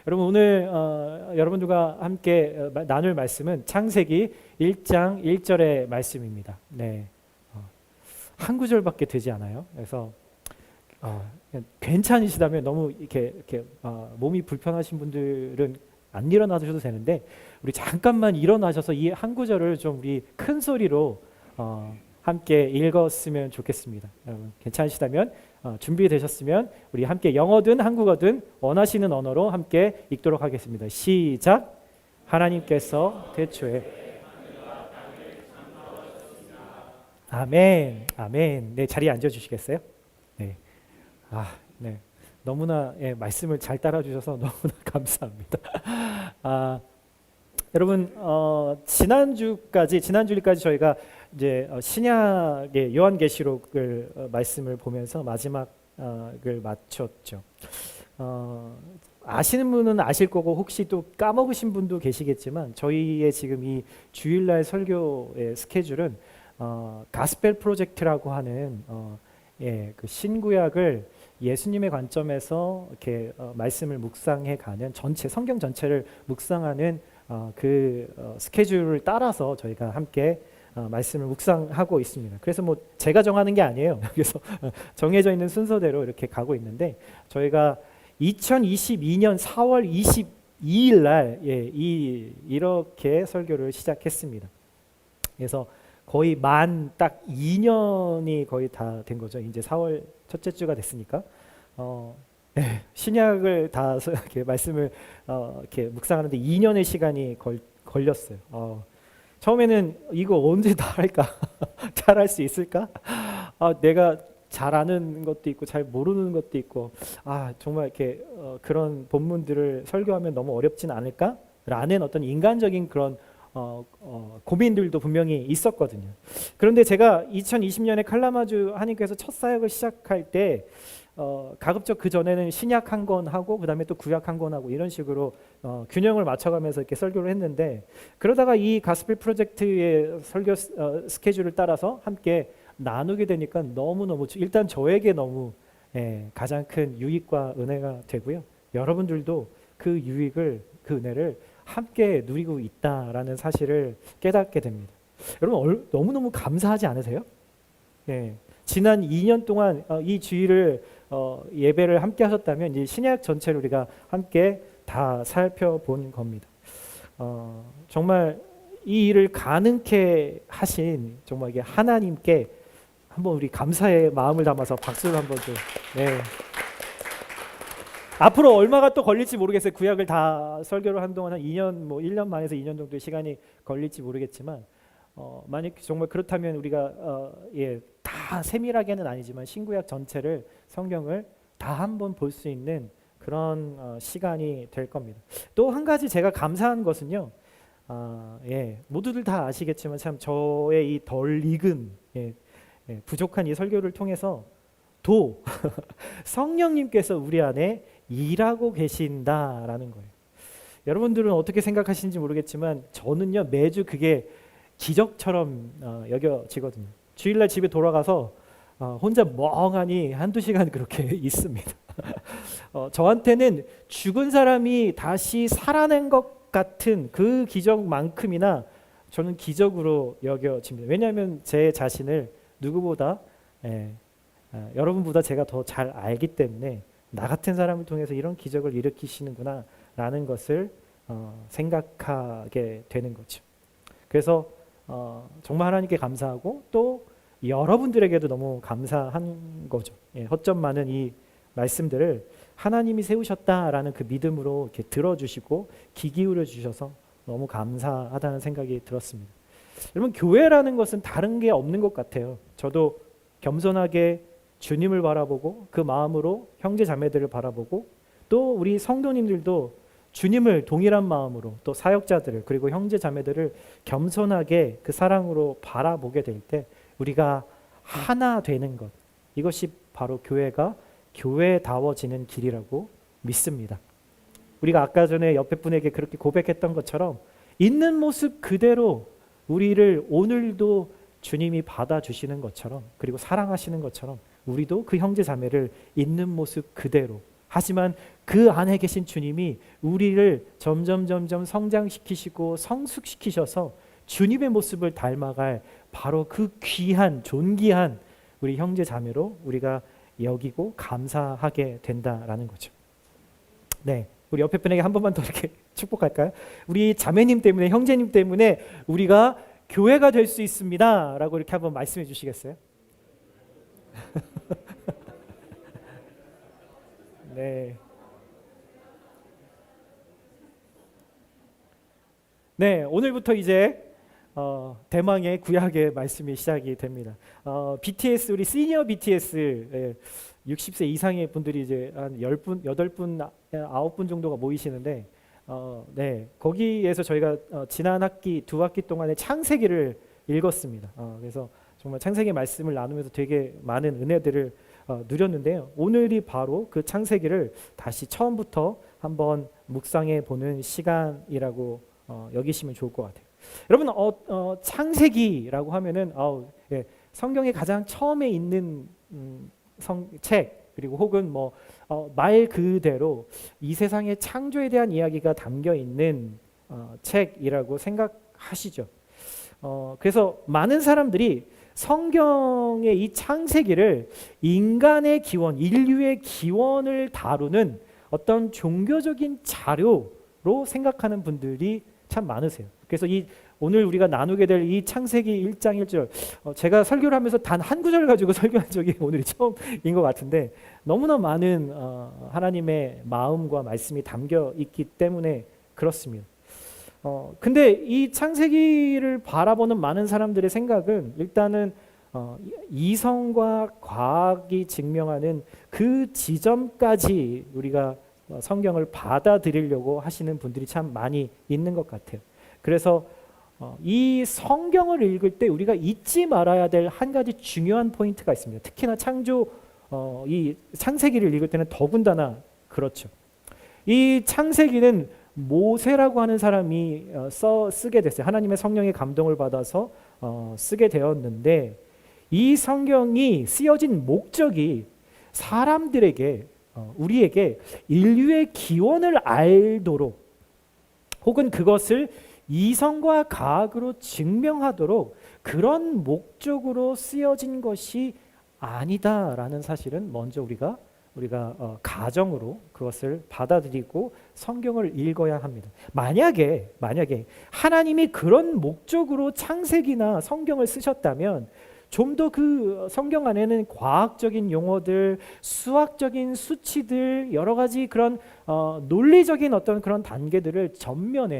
여러분 오늘 여러분들과 함께 나눌 말씀은 창세기 1장 1절의 말씀입니다. 네, 한 구절밖에 되지 않아요. 그래서 괜찮으시다면 너무 이렇게 몸이 불편하신 분들은 안 일어나셔도 되는데 우리 잠깐만 일어나셔서 이 한 구절을 좀 우리 큰 소리로 함께 읽었으면 좋겠습니다. 여러분 괜찮으시다면 준비되셨으면 우리 함께 영어든 한국어든 원하시는 언어로 함께 읽도록 하겠습니다. 시작. 하나님께서 태초에 아멘, 아멘. 네, 자리에 앉아주시겠어요? 네. 네. 너무나 말씀을 잘 따라주셔서 너무나 감사합니다. 여러분 지난주일까지 저희가 이제 신약의 요한계시록을 말씀을 보면서 마지막을 마쳤죠. 아시는 분은 아실 거고 혹시 또 까먹으신 분도 계시겠지만 저희의 지금 이 주일날 설교의 스케줄은 가스펠 프로젝트라고 하는 그 신구약을 예수님의 관점에서 이렇게 말씀을 묵상해가는 전체 성경 전체를 묵상하는 스케줄을 따라서 저희가 함께 말씀을 묵상하고 있습니다. 그래서 뭐 제가 정하는 게 아니에요. 여기서 정해져 있는 순서대로 이렇게 가고 있는데 저희가 2022년 4월 22일 날 이렇게 설교를 시작했습니다. 그래서 거의 만 딱 2년이 거의 다 된 거죠. 이제 4월 첫째 주가 됐으니까 신약을 다 이렇게 말씀을 이렇게 묵상하는데 2년의 시간이 걸렸어요. 처음에는 이거 언제 다 할까? 잘할 수 있을까? 내가 잘 아는 것도 있고 잘 모르는 것도 있고 정말 이렇게 그런 본문들을 설교하면 너무 어렵진 않을까? 라는 어떤 인간적인 그런 고민들도 분명히 있었거든요. 그런데 제가 2020년에 칼라마주 하나님께서 첫 사역을 시작할 때 가급적 그 전에는 신약 한 권 하고 그 다음에 또 구약 한 권 하고 이런 식으로 균형을 맞춰가면서 이렇게 설교를 했는데 그러다가 이 가스펠 프로젝트의 설교 스케줄을 따라서 함께 나누게 되니까 너무너무 일단 저에게 너무 가장 큰 유익과 은혜가 되고요. 여러분들도 그 유익을 그 은혜를 함께 누리고 있다라는 사실을 깨닫게 됩니다. 여러분 너무너무 감사하지 않으세요? 지난 2년 동안 이 주일을 예배를 함께 하셨다면 이제 신약 전체를 우리가 함께 다 살펴본 겁니다. 정말 이 일을 가능케 하신 정말 이게 하나님께 한번 우리 감사의 마음을 담아서 박수를 한번 좀. 앞으로 얼마가 또 걸릴지 모르겠어요. 구약을 다 설교를 한동안 한 2년, 뭐 1년 만에서 2년 정도의 시간이 걸릴지 모르겠지만 만약 정말 그렇다면 우리가 다 세밀하게는 아니지만 신구약 전체를 성경을 다 한번 볼 수 있는 그런 시간이 될 겁니다. 또 한 가지 제가 감사한 것은요. 모두들 다 아시겠지만 참 저의 이 덜 익은 부족한 이 설교를 통해서 도 성령님께서 우리 안에 일하고 계신다라는 거예요. 여러분들은 어떻게 생각하시는지 모르겠지만 저는요 매주 그게 기적처럼 여겨지거든요. 주일날 집에 돌아가서 혼자 멍하니 한두 시간 그렇게 있습니다. 저한테는 죽은 사람이 다시 살아낸 것 같은 그 기적만큼이나 저는 기적으로 여겨집니다. 왜냐하면 제 자신을 누구보다 여러분보다 제가 더 잘 알기 때문에 나 같은 사람을 통해서 이런 기적을 일으키시는구나 라는 것을 생각하게 되는 거죠. 그래서 정말 하나님께 감사하고 또 여러분들에게도 너무 감사한 거죠. 허점 많은 이 말씀들을 하나님이 세우셨다라는 그 믿음으로 이렇게 들어주시고 귀 기울여 주셔서 너무 감사하다는 생각이 들었습니다. 여러분 교회라는 것은 다른 게 없는 것 같아요. 저도 겸손하게 주님을 바라보고 그 마음으로 형제 자매들을 바라보고 또 우리 성도님들도 주님을 동일한 마음으로 또 사역자들을 그리고 형제 자매들을 겸손하게 그 사랑으로 바라보게 될 때 우리가 하나 되는 것, 이것이 바로 교회가 교회다워지는 길이라고 믿습니다. 우리가 아까 전에 옆에 분에게 그렇게 고백했던 것처럼 있는 모습 그대로 우리를 오늘도 주님이 받아주시는 것처럼 그리고 사랑하시는 것처럼 우리도 그 형제 자매를 있는 모습 그대로 하지만 그 안에 계신 주님이 우리를 점점 성장시키시고 성숙시키셔서 주님의 모습을 닮아갈 바로 그 귀한 존귀한 우리 형제 자매로 우리가 여기고 감사하게 된다라는 거죠. 네, 우리 옆에 분에게 한 번만 더 이렇게 축복할까요? 우리 자매님 때문에, 형제님 때문에 우리가 교회가 될 수 있습니다 라고 이렇게 한번 말씀해 주시겠어요? 네. 네, 오늘부터 이제 대망의 구약의 말씀이 시작이 됩니다. BTS, 우리 시니어 BTS 60세 이상의 분들이 이제 한 10분, 8분, 9분 정도가 모이시는데 네, 거기에서 저희가 지난 학기, 2학기 동안에 창세기를 읽었습니다. 그래서 정말 창세기 말씀을 나누면서 되게 많은 은혜들을 누렸는데요. 오늘이 바로 그 창세기를 다시 처음부터 한번 묵상해 보는 시간이라고 여기시면 좋을 것 같아요. 여러분, 창세기라고 하면은 예, 성경에 가장 처음에 있는 책, 그리고 혹은 말 그대로 이 세상의 창조에 대한 이야기가 담겨 있는 책이라고 생각하시죠. 그래서 많은 사람들이 성경의 이 창세기를 인간의 기원, 인류의 기원을 다루는 어떤 종교적인 자료로 생각하는 분들이 참 많으세요. 그래서 오늘 우리가 나누게 될 이 창세기 1장 1절, 제가 설교를 하면서 단 한 구절 가지고 설교한 적이 오늘이 처음인 것 같은데 너무나 많은 하나님의 마음과 말씀이 담겨 있기 때문에 그렇습니다. 근데 이 창세기를 바라보는 많은 사람들의 생각은 일단은 이성과 과학이 증명하는 그 지점까지 우리가 성경을 받아들이려고 하시는 분들이 참 많이 있는 것 같아요. 그래서 이 성경을 읽을 때 우리가 잊지 말아야 될 한 가지 중요한 포인트가 있습니다. 특히나 이 창세기를 읽을 때는 더군다나 그렇죠. 이 창세기는 모세라고 하는 사람이 쓰게 됐어요. 하나님의 성령의 감동을 받아서 쓰게 되었는데 이 성경이 쓰여진 목적이 사람들에게 우리에게 인류의 기원을 알도록 혹은 그것을 이성과 과학으로 증명하도록 그런 목적으로 쓰여진 것이 아니다라는 사실은 먼저 우리가 가정으로 그것을 받아들이고 성경을 읽어야 합니다. 만약에 하나님이 그런 목적으로 창세기나 성경을 쓰셨다면 좀 더 그 성경 안에는 과학적인 용어들, 수학적인 수치들, 여러 가지 그런 논리적인 어떤 그런 단계들을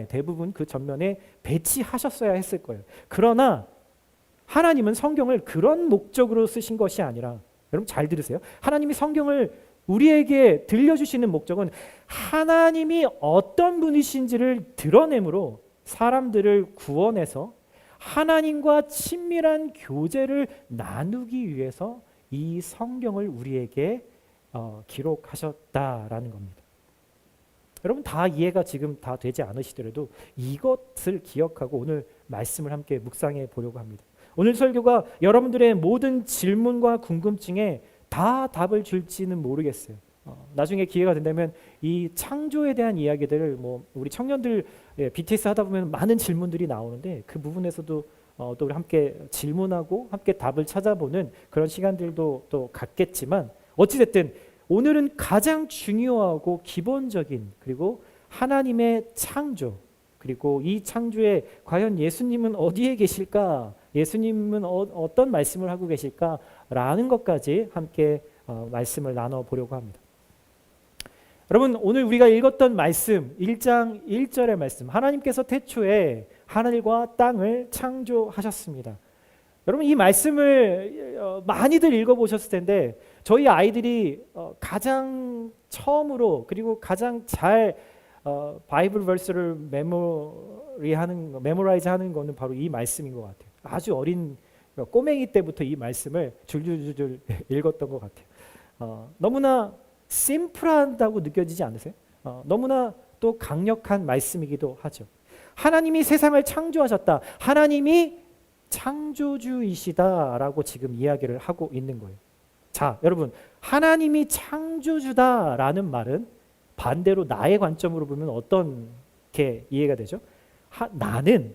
대부분 그 전면에 배치하셨어야 했을 거예요. 그러나 하나님은 성경을 그런 목적으로 쓰신 것이 아니라, 여러분 잘 들으세요. 하나님이 성경을 우리에게 들려주시는 목적은 하나님이 어떤 분이신지를 드러내므로 사람들을 구원해서 하나님과 친밀한 교제를 나누기 위해서 이 성경을 우리에게 기록하셨다라는 겁니다. 여러분 다 이해가 지금 다 되지 않으시더라도 이것을 기억하고 오늘 말씀을 함께 묵상해 보려고 합니다. 오늘 설교가 여러분들의 모든 질문과 궁금증에 다 답을 줄지는 모르겠어요. 나중에 기회가 된다면 이 창조에 대한 이야기들을 우리 청년들 BTS 하다 보면 많은 질문들이 나오는데 그 부분에서도 또 우리 함께 질문하고 함께 답을 찾아보는 그런 시간들도 또 갖겠지만 어찌됐든 오늘은 가장 중요하고 기본적인 그리고 하나님의 창조 그리고 이 창조에 과연 예수님은 어디에 계실까? 예수님은 어떤 말씀을 하고 계실까? 라는 것까지 함께 말씀을 나눠보려고 합니다. 여러분 오늘 우리가 읽었던 말씀 1장 1절의 말씀 하나님께서 태초에 하늘과 땅을 창조하셨습니다. 여러분 이 말씀을 많이들 읽어보셨을 텐데 저희 아이들이 가장 처음으로 그리고 가장 잘 바이블 벌스를 메모라이즈 하는 거는 바로 이 말씀인 것 같아요. 아주 어린 꼬맹이 때부터 이 말씀을 줄줄줄 읽었던 것 같아요. 너무나 심플하다고 느껴지지 않으세요? 너무나 또 강력한 말씀이기도 하죠. 하나님이 세상을 창조하셨다. 하나님이 창조주이시다라고 지금 이야기를 하고 있는 거예요. 자, 여러분 하나님이 창조주다라는 말은 반대로 나의 관점으로 보면 어떤 게 이해가 되죠? 나는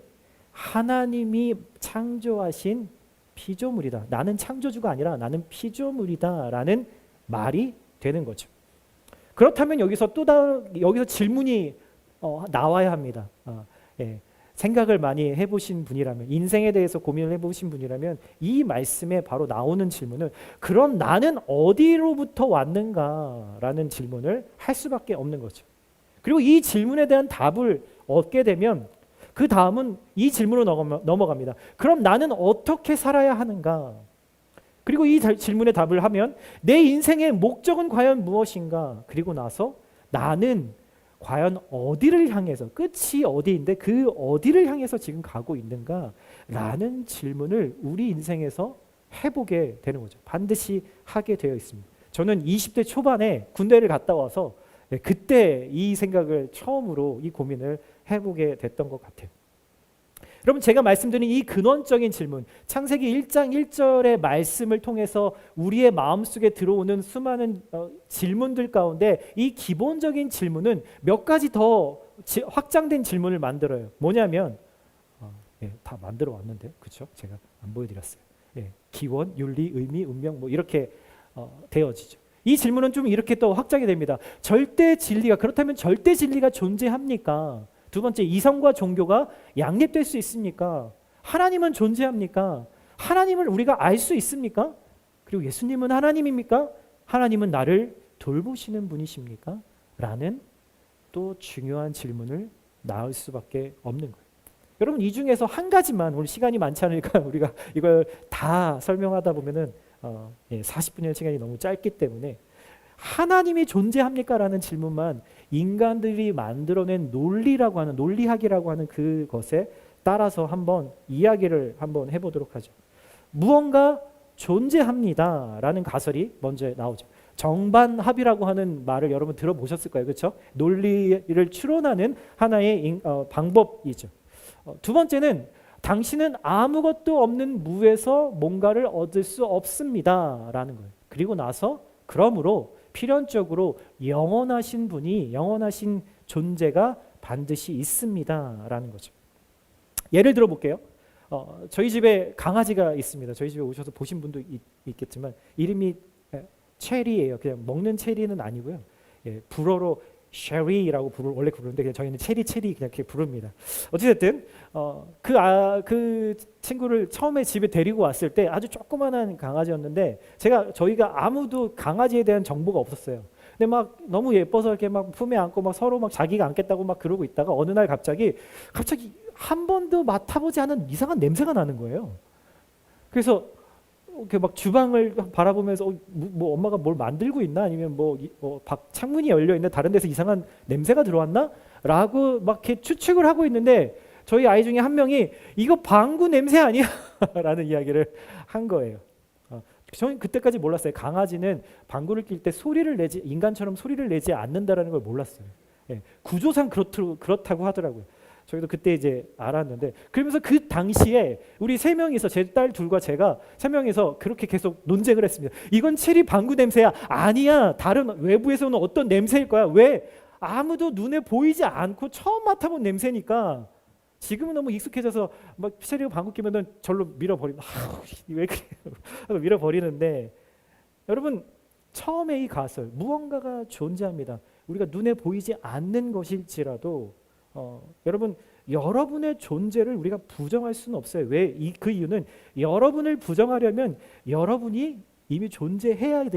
하나님이 창조하신 피조물이다. 나는 창조주가 아니라 나는 피조물이다라는 말이 되는 거죠. 그렇다면 여기서 여기서 질문이 나와야 합니다. 예. 생각을 많이 해보신 분이라면, 인생에 대해서 고민을 해보신 분이라면 이 말씀에 바로 나오는 질문은, 그럼 나는 어디로부터 왔는가라는 질문을 할 수밖에 없는 거죠. 그리고 이 질문에 대한 답을 얻게 되면 그 다음은 이 질문으로 넘어갑니다. 그럼 나는 어떻게 살아야 하는가? 그리고 이 질문에 답을 하면 내 인생의 목적은 과연 무엇인가? 그리고 나서 나는 과연 어디를 향해서, 끝이 어디인데 그 어디를 향해서 지금 가고 있는가? 라는 질문을 우리 인생에서 해보게 되는 거죠. 반드시 하게 되어 있습니다. 저는 20대 초반에 군대를 갔다 와서 그때 이 생각을 처음으로, 이 고민을 해보게 됐던 것 같아요. 여러분, 제가 말씀드린 이 근원적인 질문, 창세기 1장 1절의 말씀을 통해서 우리의 마음속에 들어오는 수많은 질문들 가운데 이 기본적인 질문은 몇 가지 더 확장된 질문을 만들어요. 뭐냐면 다 만들어 왔는데, 그렇죠? 제가 안 보여드렸어요. 기원, 윤리, 의미, 운명, 뭐 이렇게 되어지죠. 이 질문은 좀 이렇게 또 확장이 됩니다. 절대 진리가, 그렇다면 절대 진리가 존재합니까? 두 번째, 이성과 종교가 양립될 수 있습니까? 하나님은 존재합니까? 하나님을 우리가 알 수 있습니까? 그리고 예수님은 하나님입니까? 하나님은 나를 돌보시는 분이십니까? 라는 또 중요한 질문을 낳을 수밖에 없는 거예요. 여러분, 이 중에서 한 가지만, 오늘 시간이 많지 않으니까 우리가 이걸 다 설명하다 보면은 40분의 시간이 너무 짧기 때문에, 하나님이 존재합니까? 라는 질문만 인간들이 만들어낸 논리라고 하는, 논리학이라고 하는 그것에 따라서 한번 이야기를 한번 해보도록 하죠. 무언가 존재합니다 라는 가설이 먼저 나오죠. 정반합이라고 하는 말을 여러분 들어보셨을 거예요. 그렇죠? 논리를 추론하는 하나의 방법이죠. 두 번째는, 당신은 아무것도 없는 무에서 뭔가를 얻을 수 없습니다 라는 거예요. 그리고 나서 그러므로 필연적으로 영원하신 분이, 영원하신 존재가 반드시 있습니다 라는 거죠. 예를 들어 볼게요. 저희 집에 강아지가 있습니다. 저희 집에 오셔서 보신 분도 있겠지만 이름이 체리예요. 그냥 먹는 체리는 아니고요. 불어로 쉐리라고 원래 부르는데 그냥 저희는 체리 그냥 이렇게 부릅니다. 어찌됐든 그 친구를 처음에 집에 데리고 왔을 때 아주 조그만한 강아지였는데, 저희가 아무도 강아지에 대한 정보가 없었어요. 근데 막 너무 예뻐서 이렇게 막 품에 안고 막 서로 막 자기가 안겠다고 막 그러고 있다가 어느 날 갑자기 한 번도 맡아보지 않은 이상한 냄새가 나는 거예요. 그래서 이렇게 막 주방을 바라보면서 뭐 엄마가 뭘 만들고 있나, 아니면 창문이 열려 있나, 다른 데서 이상한 냄새가 들어왔나? 라고 막 이렇게 추측을 하고 있는데, 저희 아이 중에 한 명이 이거 방구 냄새 아니야? 라는 이야기를 한 거예요. 저는 그때까지 몰랐어요. 강아지는 방구를 낄 때 인간처럼 소리를 내지 않는다라는 걸 몰랐어요. 구조상 그렇다고 하더라고요. 저희도 그때 이제 알았는데, 그러면서 그 당시에 우리 세 명이서, 제 딸 둘과 제가 세 명이서 그렇게 계속 논쟁을 했습니다. 이건 체리 방구 냄새야. 아니야. 다른 외부에서 오는 어떤 냄새일 거야. 왜? 아무도 눈에 보이지 않고 처음 맡아본 냄새니까. 지금은 너무 익숙해져서 막 체리 방구 끼면은 절로 밀어버리면 왜 그래? 하고 밀어버리는데, 여러분, 처음에 이 가설, 무언가가 존재합니다. 우리가 눈에 보이지 않는 것일지라도 여러분, 여러분의 존재를 우리가 부정할 수는 없어요. 왜? 그 이유는, 여러분을 부정하려면 여러분이 이미 존재해야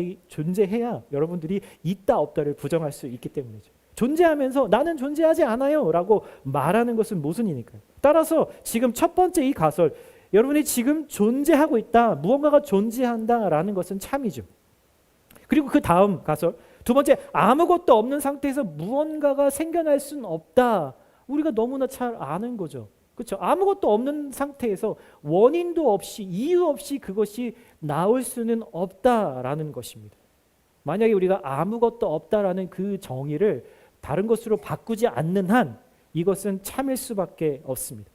여러분들이 있다 없다를 부정할 수 있기 때문이죠. 존재하면서 나는 존재하지 않아요 라고 말하는 것은 모순이니까요. 따라서 지금 첫 번째 이 가설, 여러분이 지금 존재하고 있다, 무언가가 존재한다 라는 것은 참이죠. 그리고 그 다음 가설, 두 번째, 아무것도 없는 상태에서 무언가가 생겨날 수는 없다. 우리가 너무나 잘 아는 거죠. 그렇죠? 아무것도 없는 상태에서 원인도 없이, 이유 없이 그것이 나올 수는 없다라는 것입니다. 만약에 우리가 아무것도 없다라는 그 정의를 다른 것으로 바꾸지 않는 한 이것은 참일 수밖에 없습니다.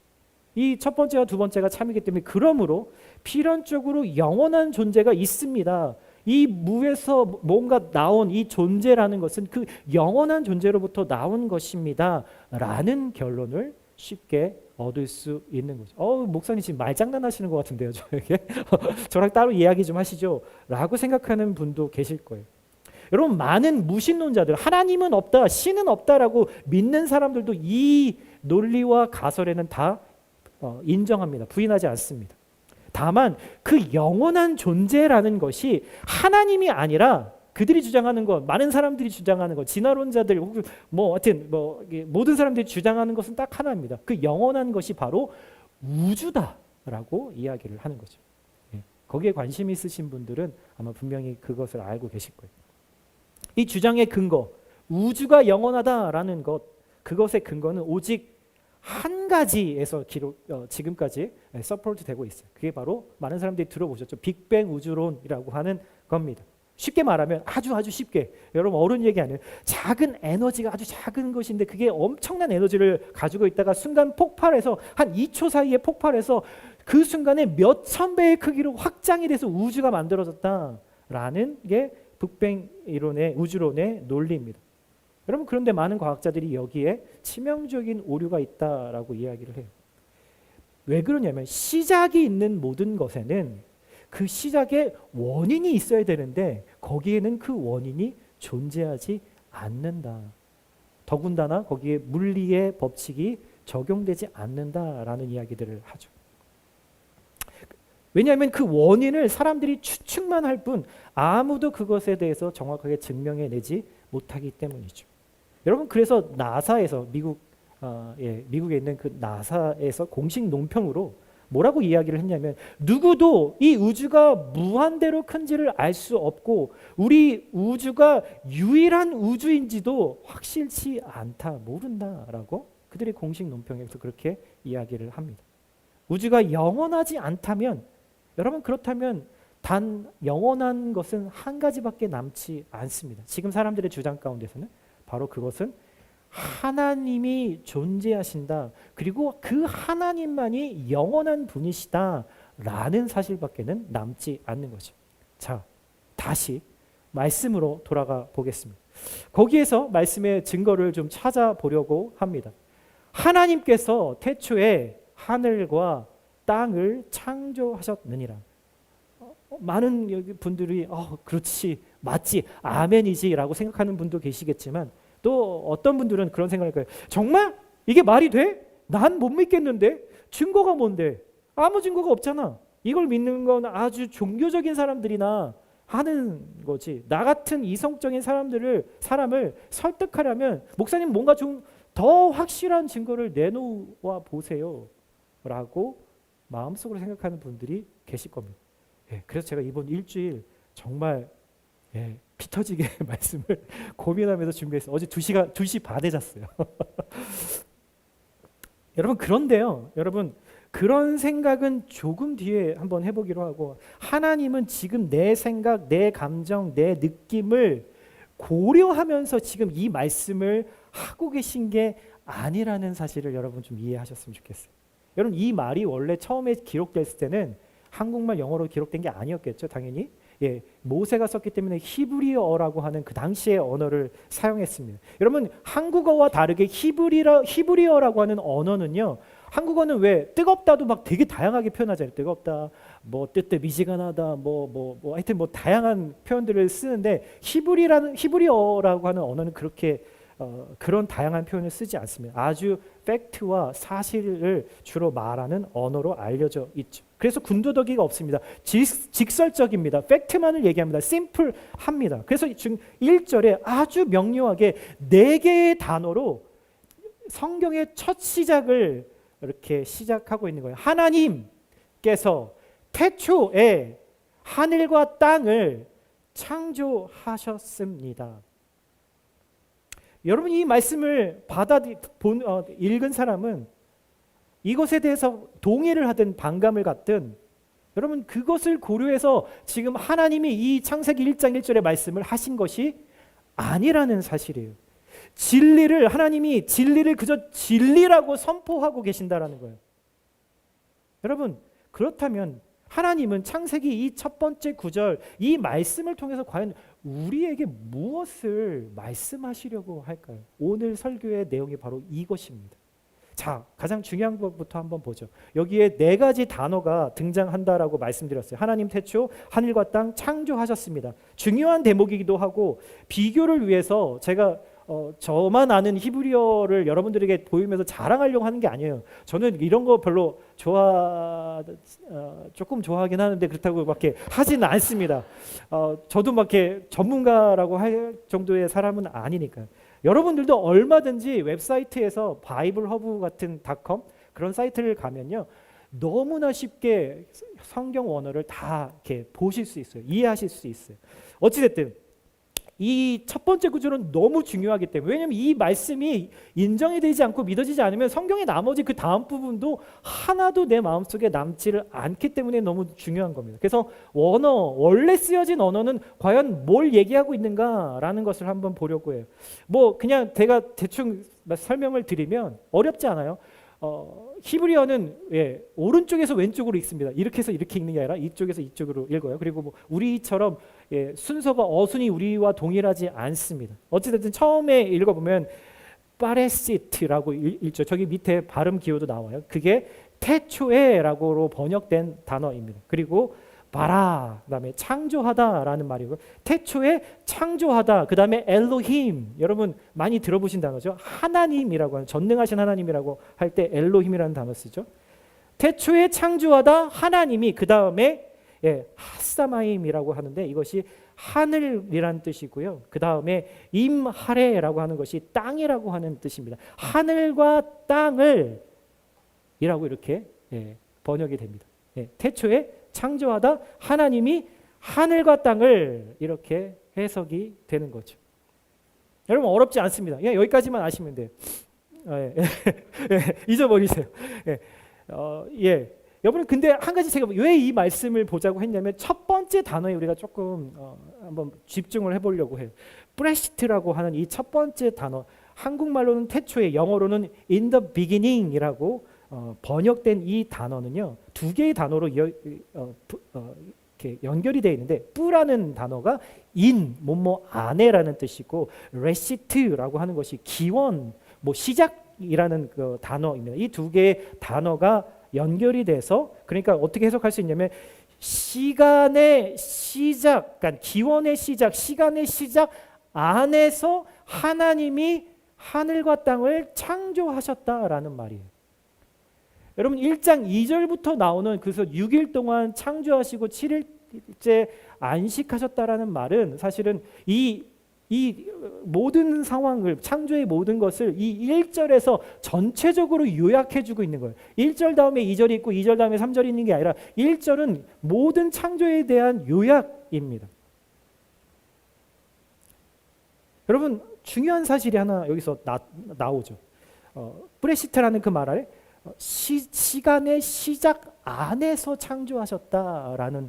이 첫 번째와 두 번째가 참이기 때문에, 그러므로 필연적으로 영원한 존재가 있습니다. 이 무에서 뭔가 나온 이 존재라는 것은 그 영원한 존재로부터 나온 것입니다 라는 결론을 쉽게 얻을 수 있는 거죠. 목사님 지금 말장난하시는 것 같은데요, 저에게. 저랑 따로 이야기 좀 하시죠 라고 생각하는 분도 계실 거예요. 여러분, 많은 무신론자들, 하나님은 없다, 신은 없다라고 믿는 사람들도 이 논리와 가설에는 다 인정합니다. 부인하지 않습니다. 다만 그 영원한 존재라는 것이 하나님이 아니라 그들이 주장하는 것, 많은 사람들이 주장하는 것, 진화론자들 혹은 하여튼 모든 사람들이 주장하는 것은 딱 하나입니다. 그 영원한 것이 바로 우주다라고 이야기를 하는 거죠. 거기에 관심 있으신 분들은 아마 분명히 그것을 알고 계실 거예요. 이 주장의 근거, 우주가 영원하다라는 것, 그것의 근거는 오직 한 가지에서 지금까지 서포트되고 있어요. 그게 바로 많은 사람들이 들어보셨죠. 빅뱅 우주론이라고 하는 겁니다. 쉽게 말하면 아주 쉽게, 여러분 어른 얘기 아니에요. 작은 에너지가 아주 작은 것인데 그게 엄청난 에너지를 가지고 있다가 순간 폭발해서 한 2초 사이에 폭발해서 그 순간에 몇천 배의 크기로 확장이 돼서 우주가 만들어졌다라는 게 빅뱅 이론의 우주론의 논리입니다. 여러분, 그런데 많은 과학자들이 여기에 치명적인 오류가 있다라고 이야기를 해요. 왜 그러냐면 시작이 있는 모든 것에는 그 시작에 원인이 있어야 되는데 거기에는 그 원인이 존재하지 않는다. 더군다나 거기에 물리의 법칙이 적용되지 않는다라는 이야기들을 하죠. 왜냐하면 그 원인을 사람들이 추측만 할 뿐 아무도 그것에 대해서 정확하게 증명해내지 못하기 때문이죠. 여러분, 그래서 나사에서 미국에 있는 그 나사에서 공식 논평으로 뭐라고 이야기를 했냐면, 누구도 이 우주가 무한대로 큰지를 알 수 없고 우리 우주가 유일한 우주인지도 확실치 않다, 모른다라고 그들의 공식 논평에서 그렇게 이야기를 합니다. 우주가 영원하지 않다면, 여러분, 그렇다면 단 영원한 것은 한 가지밖에 남지 않습니다. 지금 사람들의 주장 가운데서는 바로 그것은 하나님이 존재하신다, 그리고 그 하나님만이 영원한 분이시다라는 사실밖에는 남지 않는 거죠. 자, 다시 말씀으로 돌아가 보겠습니다. 거기에서 말씀의 증거를 좀 찾아보려고 합니다. 하나님께서 태초에 하늘과 땅을 창조하셨느니라. 많은 분들이 그렇지, 맞지, 아멘이지 라고 생각하는 분도 계시겠지만, 또 어떤 분들은 그런 생각을 할 거예요. 정말? 이게 말이 돼? 난 못 믿겠는데? 증거가 뭔데? 아무 증거가 없잖아. 이걸 믿는 건 아주 종교적인 사람들이나 하는 거지. 나 같은 이성적인 사람을 설득하려면 목사님 뭔가 좀 더 확실한 증거를 내놓아 보세요 라고 마음속으로 생각하는 분들이 계실 겁니다. 그래서 제가 이번 일주일 정말 피 터지게 말씀을 고민하면서 준비했어요. 어제 2시 반에 잤어요. 여러분, 그런데요, 여러분, 그런 생각은 조금 뒤에 한번 해보기로 하고, 하나님은 지금 내 생각, 내 감정, 내 느낌을 고려하면서 지금 이 말씀을 하고 계신 게 아니라는 사실을 여러분 좀 이해하셨으면 좋겠어요. 여러분, 이 말이 원래 처음에 기록됐을 때는 한국말, 영어로 기록된 게 아니었겠죠, 당연히. 모세가 썼기 때문에 히브리어라고 하는 그 당시의 언어를 사용했습니다. 여러분, 한국어와 다르게 히브리어라고 하는 언어는요, 한국어는 왜 뜨겁다도 막 되게 다양하게 표현하잖아요. 뜨겁다, 뜨뜻미지근하다, 하여튼 다양한 표현들을 쓰는데, 히브리어라고 하는 언어는 그렇게 그런 다양한 표현을 쓰지 않습니다. 아주 팩트와 사실을 주로 말하는 언어로 알려져 있죠. 그래서 군더더기가 없습니다. 직설적입니다. 팩트만을 얘기합니다. 심플합니다. 그래서 지금 1절에 아주 명료하게 4개의 단어로 성경의 첫 시작을 이렇게 시작하고 있는 거예요. 하나님께서 태초에 하늘과 땅을 창조하셨습니다. 여러분, 이 말씀을 읽은 사람은 이것에 대해서 동의를 하든 반감을 갖든, 여러분, 그것을 고려해서 지금 하나님이 이 창세기 1장 1절의 말씀을 하신 것이 아니라는 사실이에요. 하나님이 진리를 그저 진리라고 선포하고 계신다라는 거예요. 여러분, 그렇다면 하나님은 창세기 이 첫 번째 구절 이 말씀을 통해서 과연 우리에게 무엇을 말씀하시려고 할까요? 오늘 설교의 내용이 바로 이것입니다. 자, 가장 중요한 것부터 한번 보죠. 여기에 네 가지 단어가 등장한다라고 말씀드렸어요. 하나님 태초 하늘과 땅 창조하셨습니다. 중요한 대목이기도 하고 비교를 위해서 제가 저만 아는 히브리어를 여러분들에게 보이면서 자랑하려고 하는 게 아니에요. 저는 이런 거 별로 조금 좋아하긴 하는데 그렇다고 막 이렇게 하지는 않습니다. 저도 막 이렇게 전문가라고 할 정도의 사람은 아니니까요. 여러분들도 얼마든지 웹사이트에서 바이블 허브 같은 닷컴 그런 사이트를 가면요. 너무나 쉽게 성경 원어를 다 이렇게 보실 수 있어요. 이해하실 수 있어요. 어찌됐든 이 첫 번째 구절은 너무 중요하기 때문에 왜냐하면 이 말씀이 인정이 되지 않고 믿어지지 않으면 성경의 나머지 그 다음 부분도 하나도 내 마음속에 남지를 않기 때문에 너무 중요한 겁니다. 그래서 원래 쓰여진 언어는 과연 뭘 얘기하고 있는가라는 것을 한번 보려고 해요. 뭐 그냥 제가 대충 설명을 드리면 어렵지 않아요. 히브리어는 오른쪽에서 왼쪽으로 읽습니다. 이렇게 해서 이렇게 읽는 게 아니라 이쪽에서 이쪽으로 읽어요. 그리고 뭐 우리처럼 순서가 어순이 우리와 동일하지 않습니다. 어찌됐든 처음에 읽어보면 파레시트라고 읽죠. 저기 밑에 발음 기호도 나와요. 그게 태초에라고로 번역된 단어입니다. 그리고 바라, 그다음에 창조하다라는 말이고 태초에 창조하다, 그다음에 엘로힘, 여러분 많이 들어보신 단어죠. 하나님이라고 하는 전능하신 하나님이라고 할 때 엘로힘이라는 단어 쓰죠. 태초에 창조하다 하나님이 그다음에 하사마임이라고 하는데 이것이 하늘이라는 뜻이고요. 그다음에 임하레라고 하는 것이 땅이라고 하는 뜻입니다. 하늘과 땅을 이라고 이렇게 번역이 됩니다. 태초에 창조하다 하나님이 하늘과 땅을 이렇게 해석이 되는 거죠. 여러분 어렵지 않습니다. 여기까지만 아시면 돼요. 잊어버리세요. 여러분 근데 한 가지 제가 왜 이 말씀을 보자고 했냐면 첫 번째 단어에 우리가 조금 한번 집중을 해보려고 해요. 브레시트라고 하는 이 첫 번째 단어, 한국말로는 태초에, 영어로는 in the beginning이라고 번역된 이 단어는요 두 개의 단어로 이렇게 연결이 되어 있는데 뿌라는 단어가 인 뭐뭐 안에라는 뜻이고 레시트라고 하는 것이 기원 뭐 시작이라는 그 단어입니다. 이 두 개의 단어가 연결이 돼서 그러니까 어떻게 해석할 수 있냐면 시간의 시작, 그러니까 기원의 시작, 시간의 시작 안에서 하나님이 하늘과 땅을 창조하셨다라는 말이에요. 여러분 1장 2절부터 나오는 그래서 6일 동안 창조하시고 7일째 안식하셨다라는 말은 사실은 이 모든 상황을 창조의 모든 것을 이 1절에서 전체적으로 요약해주고 있는 거예요. 1절 다음에 2절이 있고 2절 다음에 3절이 있는 게 아니라 1절은 모든 창조에 대한 요약입니다. 여러분 중요한 사실이 하나 여기서 나오죠. 브레시트라는 그 말을 시간의 시작 안에서 창조하셨다라는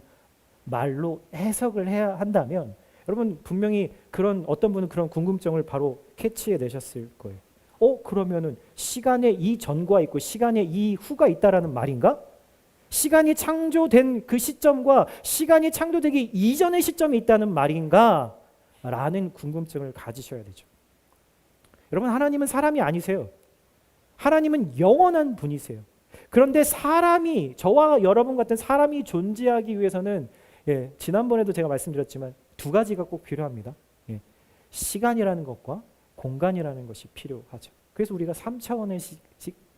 말로 해석을 해야 한다면 여러분 분명히 그런 어떤 분은 그런 궁금증을 바로 캐치해 내셨을 거예요. 그러면은 시간의 이 전과 있고 시간의 이 후가 있다라는 말인가? 시간이 창조된 그 시점과 시간이 창조되기 이전의 시점이 있다는 말인가? 라는 궁금증을 가지셔야 되죠. 여러분 하나님은 사람이 아니세요. 하나님은 영원한 분이세요. 그런데 사람이 저와 여러분 같은 사람이 존재하기 위해서는 지난번에도 제가 말씀드렸지만 두 가지가 꼭 필요합니다. 시간이라는 것과 공간이라는 것이 필요하죠. 그래서 우리가 3차원의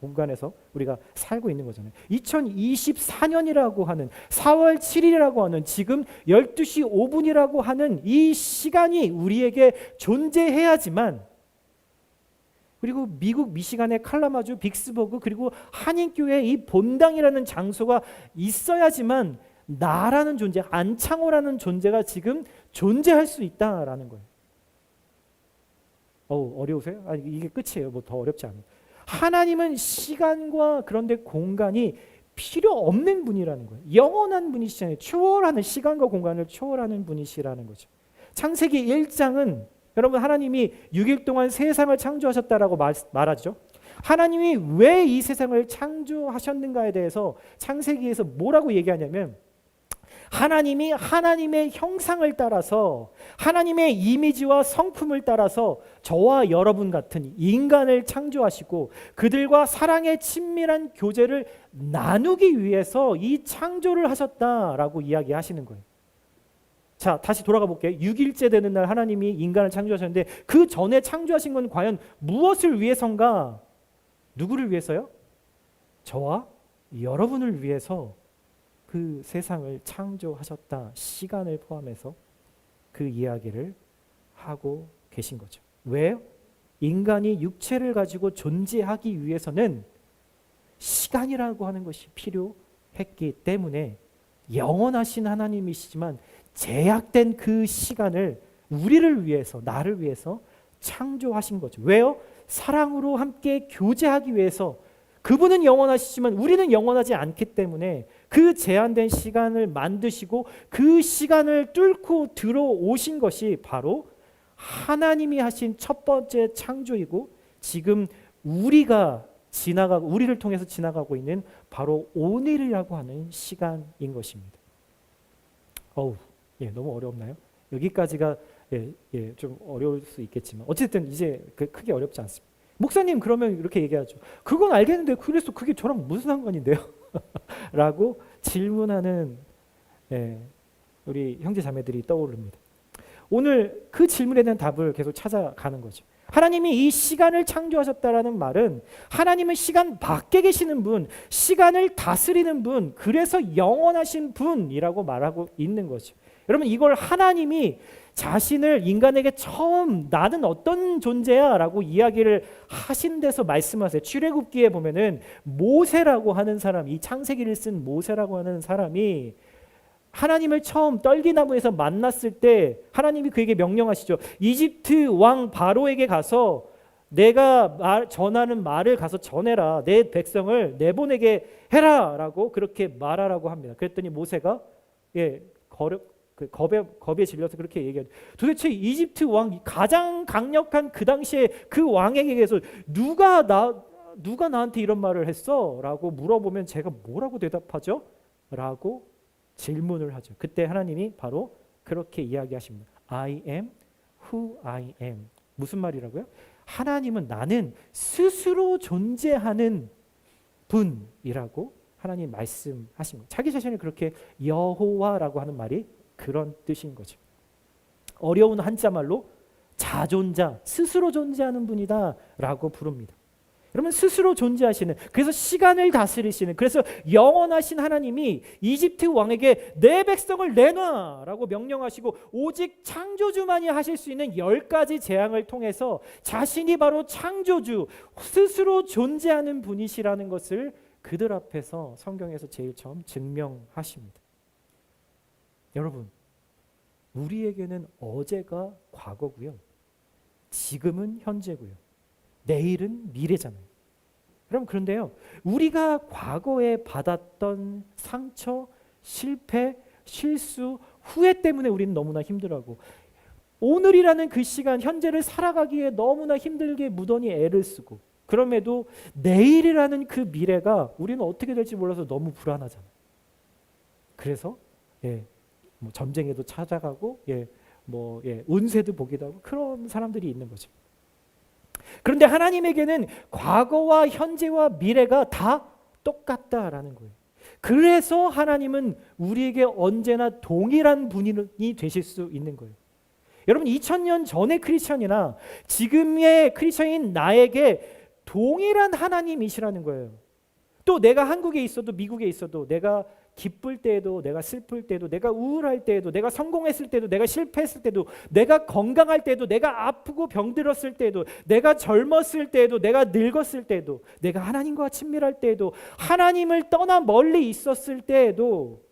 공간에서 우리가 살고 있는 거잖아요. 2024년이라고 하는 4월 7일이라고 하는 지금 12시 5분이라고 하는 이 시간이 우리에게 존재해야지만 그리고 미국 미시간의 칼라마주, 빅스버그 그리고 한인교회 이 본당이라는 장소가 있어야지만 나라는 존재, 안창호라는 존재가 지금 존재할 수 있다라는 거예요. 어려우세요? 아니, 이게 끝이에요. 뭐 더 어렵지 않아요. 하나님은 시간과 그런데 공간이 필요 없는 분이라는 거예요. 영원한 분이시잖아요. 초월하는 시간과 공간을 초월하는 분이시라는 거죠. 창세기 1장은 여러분 하나님이 6일 동안 세상을 창조하셨다라고 말하죠. 하나님이 왜 이 세상을 창조하셨는가에 대해서 창세기에서 뭐라고 얘기하냐면 하나님이 하나님의 형상을 따라서 하나님의 이미지와 성품을 따라서 저와 여러분 같은 인간을 창조하시고 그들과 사랑의 친밀한 교제를 나누기 위해서 이 창조를 하셨다라고 이야기하시는 거예요. 자, 다시 돌아가 볼게요. 6일째 되는 날 하나님이 인간을 창조하셨는데 그 전에 창조하신 건 과연 무엇을 위해서인가? 누구를 위해서요? 저와 여러분을 위해서 그 세상을 창조하셨다. 시간을 포함해서 그 이야기를 하고 계신 거죠. 왜요? 인간이 육체를 가지고 존재하기 위해서는 시간이라고 하는 것이 필요했기 때문에 영원하신 하나님이시지만 제약된 그 시간을 우리를 위해서, 나를 위해서 창조하신 거죠. 왜요? 사랑으로 함께 교제하기 위해서. 그분은 영원하시지만 우리는 영원하지 않기 때문에 그 제한된 시간을 만드시고 그 시간을 뚫고 들어오신 것이 바로 하나님이 하신 첫 번째 창조이고 지금 우리를 통해서 지나가고 있는 바로 오늘이라고 하는 시간인 것입니다. 너무 어렵나요? 여기까지가 좀 어려울 수 있겠지만 어쨌든 이제 크게 어렵지 않습니다. 목사님 그러면 이렇게 얘기하죠. 그건 알겠는데 그래서 그게 저랑 무슨 상관인데요? 라고 질문하는 우리 형제 자매들이 떠오릅니다. 오늘 그 질문에 대한 답을 계속 찾아가는 거죠. 하나님이 이 시간을 창조하셨다라는 말은 하나님은 시간 밖에 계시는 분, 시간을 다스리는 분, 그래서 영원하신 분이라고 말하고 있는 거죠. 여러분 이걸 하나님이 자신을 인간에게 처음 나는 어떤 존재야 라고 이야기를 하신 데서 말씀하세요. 출애굽기에 보면은 모세라고 하는 사람, 이 창세기를 쓴 모세라고 하는 사람이 하나님을 처음 떨기나무에서 만났을 때 하나님이 그에게 명령하시죠. 이집트 왕 바로에게 가서 내가 전하는 말을 가서 전해라. 내 백성을 내보내게 해라 라고 그렇게 말하라고 합니다. 그랬더니 모세가 겁에 질려서 그렇게 얘기하죠. 도대체 이집트 왕 가장 강력한 그 당시에 그 왕에게서 누가 나한테 이런 말을 했어? 라고 물어보면 제가 뭐라고 대답하죠? 라고 질문을 하죠. 그때 하나님이 바로 그렇게 이야기하십니다. I am who I am. 무슨 말이라고요? 하나님은 나는 스스로 존재하는 분이라고 하나님 말씀하신 거예요. 자기 자신을 그렇게 여호와라고 하는 말이 그런 뜻인 거죠. 어려운 한자말로 자존자, 스스로 존재하는 분이다 라고 부릅니다. 여러분 스스로 존재하시는, 그래서 시간을 다스리시는, 그래서 영원하신 하나님이 이집트 왕에게 내 백성을 내놔라고 명령하시고 오직 창조주만이 하실 수 있는 10가지 재앙을 통해서 자신이 바로 창조주, 스스로 존재하는 분이시라는 것을 그들 앞에서 성경에서 제일 처음 증명하십니다. 여러분 우리에게는 어제가 과거고요, 지금은 현재고요, 내일은 미래잖아요. 여러분 그런데요, 우리가 과거에 받았던 상처, 실패, 실수, 후회 때문에 우리는 너무나 힘들어하고 오늘이라는 그 시간, 현재를 살아가기에 너무나 힘들게 무던히 애를 쓰고 그럼에도 내일이라는 그 미래가 우리는 어떻게 될지 몰라서 너무 불안하잖아요. 그래서 뭐 점쟁이도 찾아가고 운세도 보기도 하고 그런 사람들이 있는 거죠. 그런데 하나님에게는 과거와 현재와 미래가 다 똑같다라는 거예요. 그래서 하나님은 우리에게 언제나 동일한 분이 되실 수 있는 거예요. 여러분 2000년 전의 크리스천이나 지금의 크리스천인 나에게 동일한 하나님이시라는 거예요. 또 내가 한국에 있어도 미국에 있어도, 내가 기쁠 때에도, 내가 슬플 때에도, 내가 우울할 때에도, 내가 성공했을 때도, 내가 실패했을 때도, 내가 건강할 때도, 내가 아프고 병들었을 때도, 내가 젊었을 때에도, 내가 늙었을 때도, 내가 하나님과 친밀할 때에도, 하나님을 떠나 멀리 있었을 때에도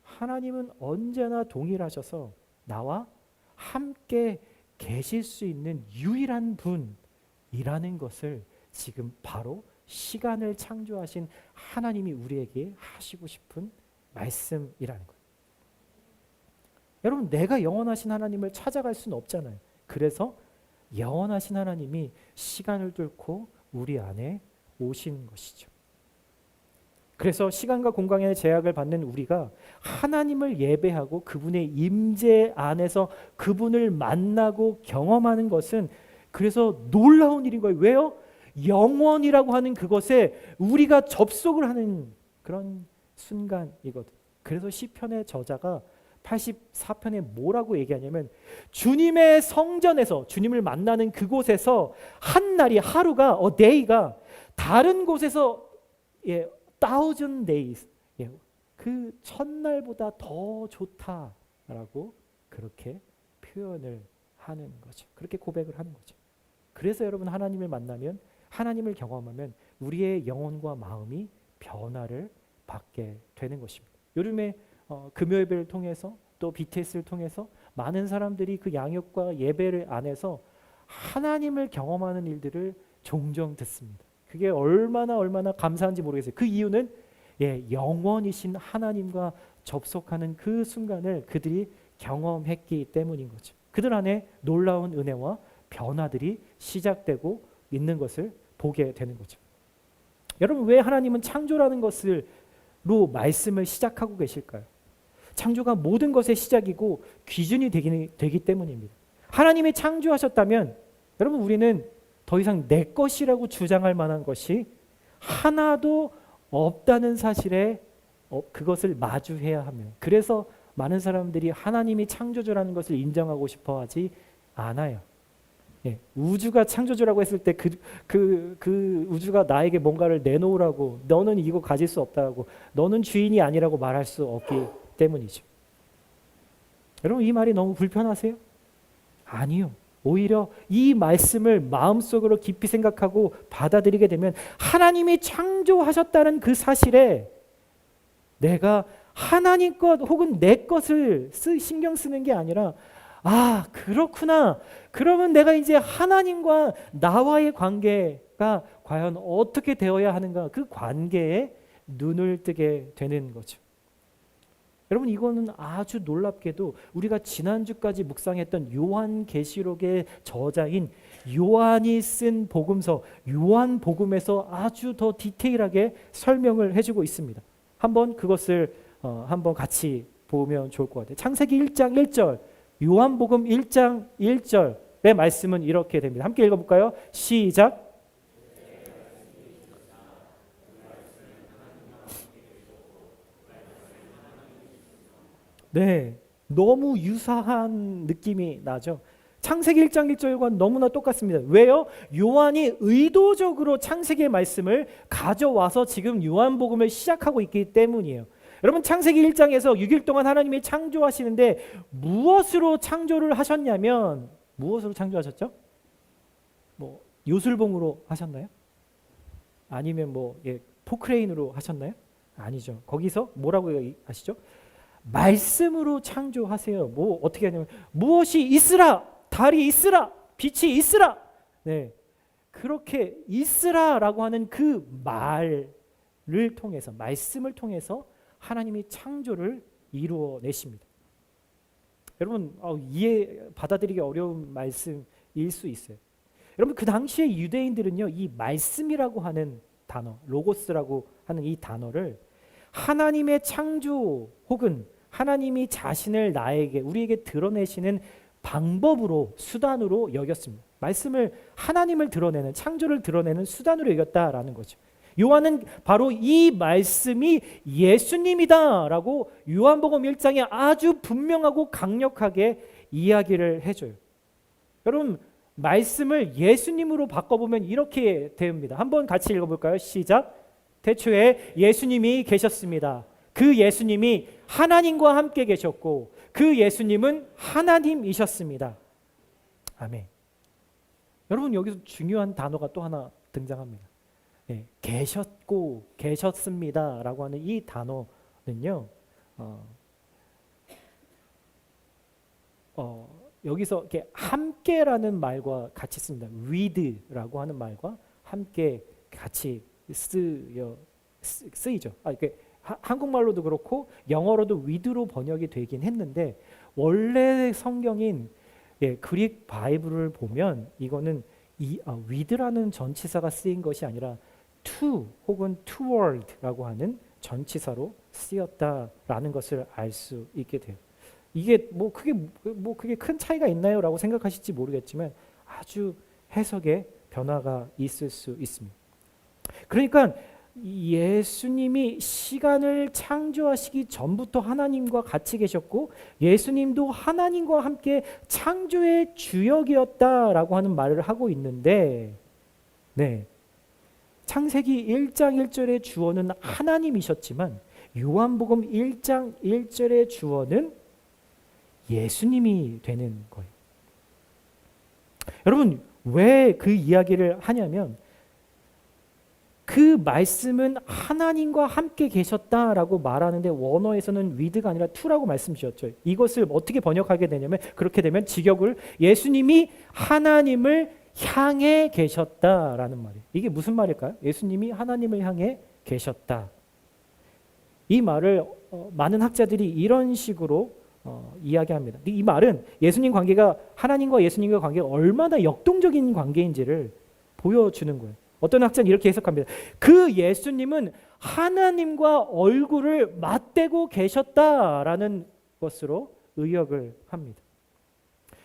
하나님은 언제나 동일하셔서 나와 함께 계실 수 있는 유일한 분이라는 것을 지금 바로 시간을 창조하신 하나님이 우리에게 하시고 싶은 말씀이라는 거예요. 여러분 내가 영원하신 하나님을 찾아갈 수는 없잖아요. 그래서 영원하신 하나님이 시간을 뚫고 우리 안에 오신 것이죠. 그래서 시간과 공간의 제약을 받는 우리가 하나님을 예배하고 그분의 임재 안에서 그분을 만나고 경험하는 것은 그래서 놀라운 일인 거예요. 왜요? 영원이라고 하는 그것에 우리가 접속을 하는 그런 순간이거든. 그래서 시편의 저자가 84편에 뭐라고 얘기하냐면 주님의 성전에서 주님을 만나는 그곳에서 한 날이 하루가 day가 다른 곳에서 thousand days 그 첫날보다 더 좋다라고 그렇게 표현을 하는 거죠. 그렇게 고백을 하는 거죠. 그래서 여러분 하나님을 만나면 하나님을 경험하면 우리의 영혼과 마음이 변화를 받게 되는 것입니다. 요즘에 금요예배를 통해서 또 BTS를 통해서 많은 사람들이 그 양육과 예배를 안에서 하나님을 경험하는 일들을 종종 듣습니다. 그게 얼마나 감사한지 모르겠어요. 그 이유는 영원이신 하나님과 접속하는 그 순간을 그들이 경험했기 때문인 거죠. 그들 안에 놀라운 은혜와 변화들이 시작되고 있는 것을 보게 되는 거죠. 여러분 왜 하나님은 창조라는 것으로 말씀을 시작하고 계실까요? 창조가 모든 것의 시작이고 기준이 되기 때문입니다. 하나님이 창조하셨다면 여러분 우리는 더 이상 내 것이라고 주장할 만한 것이 하나도 없다는 사실에 그것을 마주해야 하며 그래서 많은 사람들이 하나님이 창조주라는 것을 인정하고 싶어 하지 않아요. 우주가 창조주라고 했을 때 그 우주가 나에게 뭔가를 내놓으라고 너는 이거 가질 수 없다고 너는 주인이 아니라고 말할 수 없기 때문이죠. 여러분 이 말이 너무 불편하세요? 아니요. 오히려 이 말씀을 마음속으로 깊이 생각하고 받아들이게 되면 하나님이 창조하셨다는 그 사실에 내가 하나님 것 혹은 내 것을 신경 쓰는 게 아니라 그렇구나. 그러면 내가 이제 하나님과 나와의 관계가 과연 어떻게 되어야 하는가 그 관계에 눈을 뜨게 되는 거죠. 여러분 이거는 아주 놀랍게도 우리가 지난주까지 묵상했던 요한계시록의 저자인 요한이 쓴 복음서 요한복음에서 아주 더 디테일하게 설명을 해주고 있습니다. 한번 그것을 한번 같이 보면 좋을 것 같아요. 창세기 1장 1절 요한복음 1장 1절의 말씀은 이렇게 됩니다. 함께 읽어볼까요? 시작. 네, 너무 유사한 느낌이 나죠. 창세기 1장 1절과 너무나 똑같습니다. 왜요? 요한이 의도적으로 창세기의 말씀을 가져와서 지금 요한복음을 시작하고 있기 때문이에요. 여러분 창세기 1장에서 6일 동안 하나님이 창조하시는데 무엇으로 창조를 하셨냐면 무엇으로 창조하셨죠? 뭐 요술봉으로 하셨나요? 아니면 포크레인으로 하셨나요? 아니죠. 거기서 뭐라고 하시죠? 말씀으로 창조하세요. 어떻게 하냐면 무엇이 있으라, 달이 있으라, 빛이 있으라. 네, 그렇게 있으라라고 하는 그 말을 통해서 말씀을 통해서 하나님이 창조를 이루어내십니다. 여러분 받아들이기 어려운 말씀일 수 있어요. 여러분 그 당시에 유대인들은요 이 말씀이라고 하는 단어, 로고스라고 하는 이 단어를 하나님의 창조 혹은 하나님이 자신을 우리에게 드러내시는 방법으로 수단으로 여겼습니다. 말씀을 하나님을 드러내는 창조를 드러내는 수단으로 여겼다라는 거죠. 요한은 바로 이 말씀이 예수님이다라고 요한복음 1장에 아주 분명하고 강력하게 이야기를 해줘요. 여러분 말씀을 예수님으로 바꿔보면 이렇게 됩니다. 한번 같이 읽어볼까요? 시작. 태초에 예수님이 계셨습니다. 그 예수님이 하나님과 함께 계셨고 그 예수님은 하나님이셨습니다. 아멘. 여러분 여기서 중요한 단어가 또 하나 등장합니다. 계셨고 계셨습니다라고 하는 이 단어는요. 여기서 이렇게 함께라는 말과 같이 씁니다. with라고 하는 말과 함께 같이 쓰이죠. 한국말로도 그렇고 영어로도 with로 번역이 되긴 했는데 원래 성경인 그릭 바이블을 보면 이거는 with라는 전치사가 쓰인 것이 아니라 to 혹은 toward라고 하는 전치사로 쓰였다라는 것을 알 수 있게 돼요. 이게 그게 큰 차이가 있나요라고 생각하실지 모르겠지만 아주 해석의 변화가 있을 수 있습니다. 그러니까 예수님이 시간을 창조하시기 전부터 하나님과 같이 계셨고 예수님도 하나님과 함께 창조의 주역이었다라고 하는 말을 하고 있는데, 네, 창세기 1장 1절의 주어는 하나님이셨지만 요한복음 1장 1절의 주어는 예수님이 되는 거예요. 여러분, 왜 그 이야기를 하냐면 그 말씀은 하나님과 함께 계셨다라고 말하는데 원어에서는 with가 아니라 to라고 말씀 주셨죠. 이것을 어떻게 번역하게 되냐면 그렇게 되면 직역을 예수님이 하나님을 향해 계셨다라는 말이에요. 이게 무슨 말일까요? 예수님이 하나님을 향해 계셨다. 이 말을 많은 학자들이 이런 식으로 이야기합니다. 이 말은 예수님 관계가 하나님과 예수님과 관계가 얼마나 역동적인 관계인지를 보여주는 거예요. 어떤 학자는 이렇게 해석합니다. 그 예수님은 하나님과 얼굴을 맞대고 계셨다라는 것으로 의역을 합니다.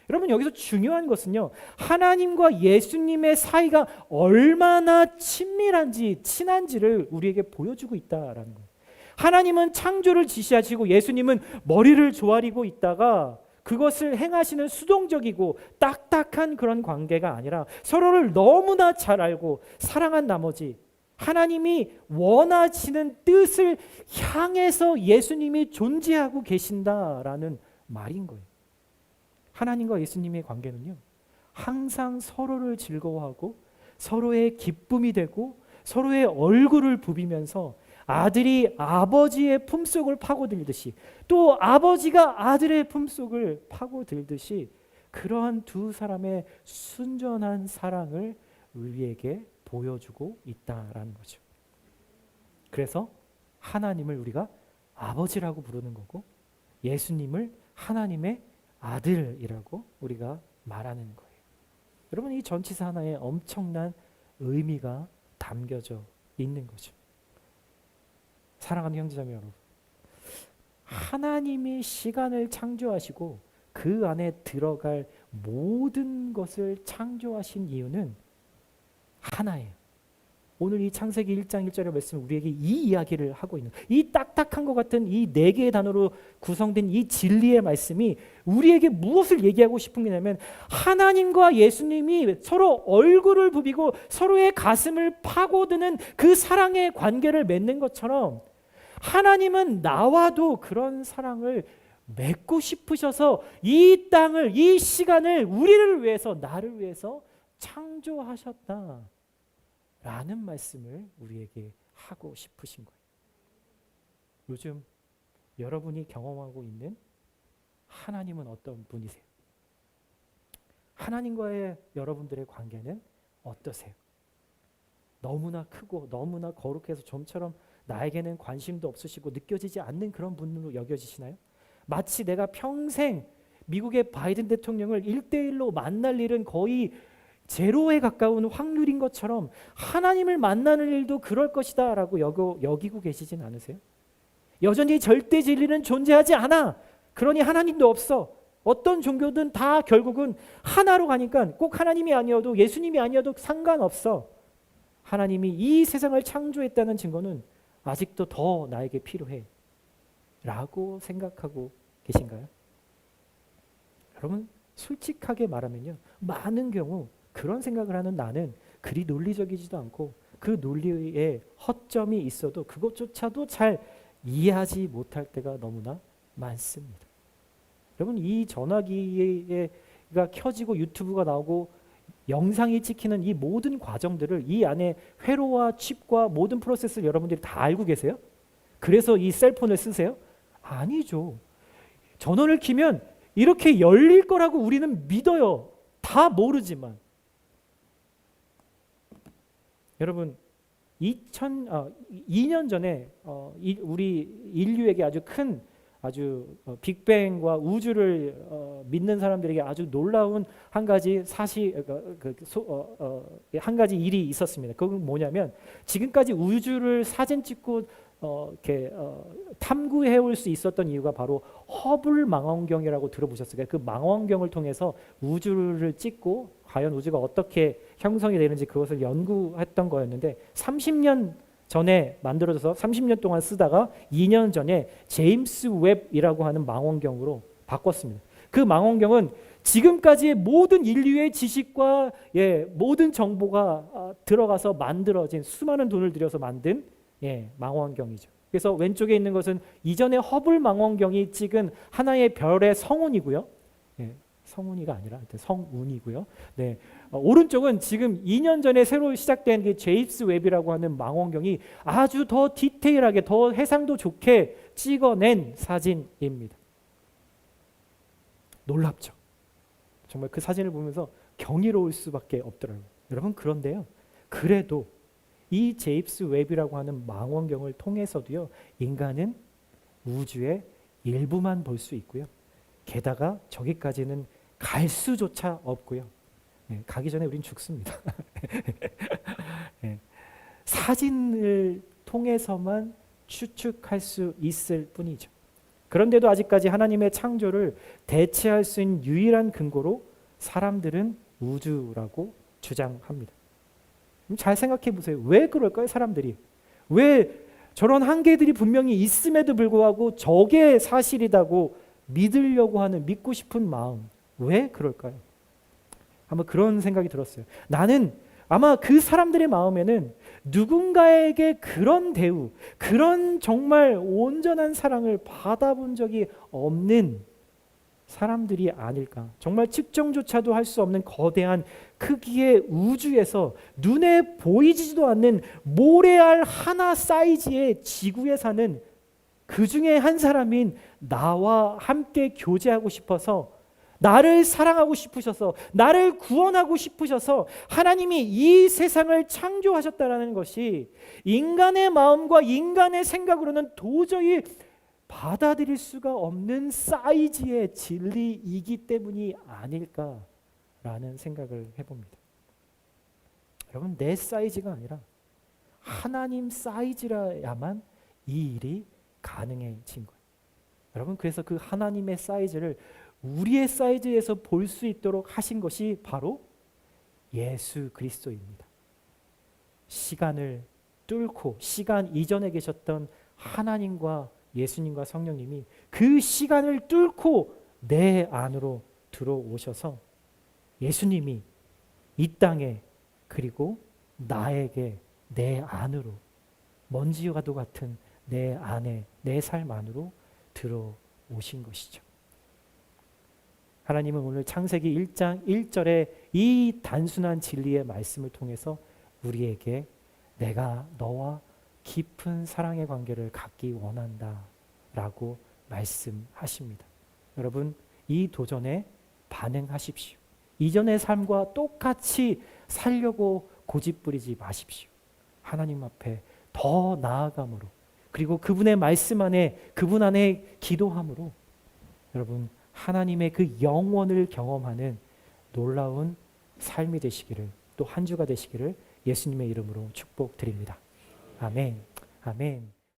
여러분, 여기서 중요한 것은요, 하나님과 예수님의 사이가 얼마나 친한지를 우리에게 보여주고 있다라는 거예요. 하나님은 창조를 지시하시고 예수님은 머리를 조아리고 있다가 그것을 행하시는 수동적이고 딱딱한 그런 관계가 아니라 서로를 너무나 잘 알고 사랑한 나머지 하나님이 원하시는 뜻을 향해서 예수님이 존재하고 계신다라는 말인 거예요. 하나님과 예수님의 관계는요, 항상 서로를 즐거워하고 서로의 기쁨이 되고 서로의 얼굴을 부비면서 아들이 아버지의 품속을 파고들듯이 또 아버지가 아들의 품속을 파고들듯이 그러한 두 사람의 순전한 사랑을 우리에게 보여주고 있다라는 거죠. 그래서 하나님을 우리가 아버지라고 부르는 거고 예수님을 하나님의 아들이라고 우리가 말하는 거예요. 여러분, 이 전치사 하나에 엄청난 의미가 담겨져 있는 거죠. 사랑하는 형제자매 여러분, 하나님이 시간을 창조하시고 그 안에 들어갈 모든 것을 창조하신 이유는 하나예요. 오늘 이 창세기 1장 1절의 말씀은 우리에게 이 이야기를 하고 있는, 이 딱딱한 것 같은 이 네 개의 단어로 구성된 이 진리의 말씀이 우리에게 무엇을 얘기하고 싶은 게냐면 하나님과 예수님이 서로 얼굴을 부비고 서로의 가슴을 파고드는 그 사랑의 관계를 맺는 것처럼 하나님은 나와도 그런 사랑을 맺고 싶으셔서 이 땅을, 이 시간을 우리를 위해서, 나를 위해서 창조하셨다 라는 말씀을 우리에게 하고 싶으신 거예요. 요즘 여러분이 경험하고 있는 하나님은 어떤 분이세요? 하나님과의 여러분들의 관계는 어떠세요? 너무나 크고 너무나 거룩해서 좀처럼 나에게는 관심도 없으시고 느껴지지 않는 그런 분으로 여겨지시나요? 마치 내가 평생 미국의 바이든 대통령을 1대1로 만날 일은 거의 제로에 가까운 확률인 것처럼 하나님을 만나는 일도 그럴 것이다 라고 여기고 계시진 않으세요? 여전히 절대 진리는 존재하지 않아. 그러니 하나님도 없어. 어떤 종교든 다 결국은 하나로 가니까 꼭 하나님이 아니어도 예수님이 아니어도 상관없어. 하나님이 이 세상을 창조했다는 증거는 아직도 더 나에게 필요해 라고 생각하고 계신가요? 여러분, 솔직하게 말하면요, 많은 경우 그런 생각을 하는 나는 그리 논리적이지도 않고 그 논리에 허점이 있어도 그것조차도 잘 이해하지 못할 때가 너무나 많습니다. 여러분, 이 전화기가 켜지고 유튜브가 나오고 영상이 찍히는 이 모든 과정들을 이 안에 회로와 칩과 모든 프로세스를 여러분들이 다 알고 계세요? 그래서 이 셀폰을 쓰세요? 아니죠. 전원을 키면 이렇게 열릴 거라고 우리는 믿어요. 다 모르지만. 여러분, 2년 전에 우리 인류에게 아주 큰 빅뱅과 우주를 믿는 사람들에게 아주 놀라운 한 가지 한 가지 일이 있었습니다. 그건 뭐냐면 지금까지 우주를 사진 찍고 탐구해 올 수 있었던 이유가 바로 허블 망원경이라고 들어보셨을까요? 그 망원경을 통해서 우주를 찍고 과연 우주가 어떻게 형성이 되는지 그것을 연구했던 거였는데 30년 전에 만들어져서 30년 동안 쓰다가 2년 전에 제임스 웹이라고 하는 망원경으로 바꿨습니다. 그 망원경은 지금까지의 모든 인류의 지식과 모든 정보가 들어가서 만들어진 수많은 돈을 들여서 만든 망원경이죠. 그래서 왼쪽에 있는 것은 이전에 허블 망원경이 찍은 하나의 별의 성운이고요. 성운이가 아니라 성운이고요. 오른쪽은 지금 2년 전에 새로 시작된 그 제임스 웹이라고 하는 망원경이 아주 더 디테일하게 더 해상도 좋게 찍어낸 사진입니다. 놀랍죠. 정말 그 사진을 보면서 경이로울 수밖에 없더라고요. 여러분 그런데요. 그래도 이 제임스 웹이라고 하는 망원경을 통해서도요. 인간은 우주의 일부만 볼 수 있고요. 게다가 저기까지는 갈 수조차 없고요. 가기 전에 우린 죽습니다. 사진을 통해서만 추측할 수 있을 뿐이죠. 그런데도 아직까지 하나님의 창조를 대체할 수 있는 유일한 근거로 사람들은 우주라고 주장합니다. 잘 생각해 보세요. 왜 그럴까요? 사람들이. 왜 저런 한계들이 분명히 있음에도 불구하고 저게 사실이라고 믿으려고 하는 믿고 싶은 마음. 왜 그럴까요? 아마 그런 생각이 들었어요. 나는 아마 그 사람들의 마음에는 누군가에게 그런 대우, 그런 정말 온전한 사랑을 받아본 적이 없는 사람들이 아닐까. 정말 측정조차도 할 수 없는 거대한 크기의 우주에서 눈에 보이지도 않는 모래알 하나 사이즈의 지구에 사는 그 중에 한 사람인 나와 함께 교제하고 싶어서, 나를 사랑하고 싶으셔서, 나를 구원하고 싶으셔서 하나님이 이 세상을 창조하셨다는 것이 인간의 마음과 인간의 생각으로는 도저히 받아들일 수가 없는 사이즈의 진리이기 때문이 아닐까라는 생각을 해봅니다. 여러분, 내 사이즈가 아니라 하나님 사이즈라야만 이 일이 가능해진 거예요. 여러분, 그래서 그 하나님의 사이즈를 우리의 사이즈에서 볼 수 있도록 하신 것이 바로 예수 그리스도입니다. 시간을 뚫고 시간 이전에 계셨던 하나님과 예수님과 성령님이 그 시간을 뚫고 내 안으로 들어오셔서 예수님이 이 땅에 그리고 나에게 내 안으로 먼지와도 같은 내 안에 내 삶 안으로 들어오신 것이죠. 하나님은 오늘 창세기 1장 1절에 이 단순한 진리의 말씀을 통해서 우리에게 내가 너와 깊은 사랑의 관계를 갖기 원한다 라고 말씀하십니다. 여러분, 이 도전에 반응하십시오. 이전의 삶과 똑같이 살려고 고집부리지 마십시오. 하나님 앞에 더 나아감으로, 그리고 그분의 말씀 안에, 그분 안에 기도함으로 여러분 하나님의 그 영원을 경험하는 놀라운 삶이 되시기를, 또 한 주가 되시기를 예수님의 이름으로 축복드립니다. 아멘. 아멘.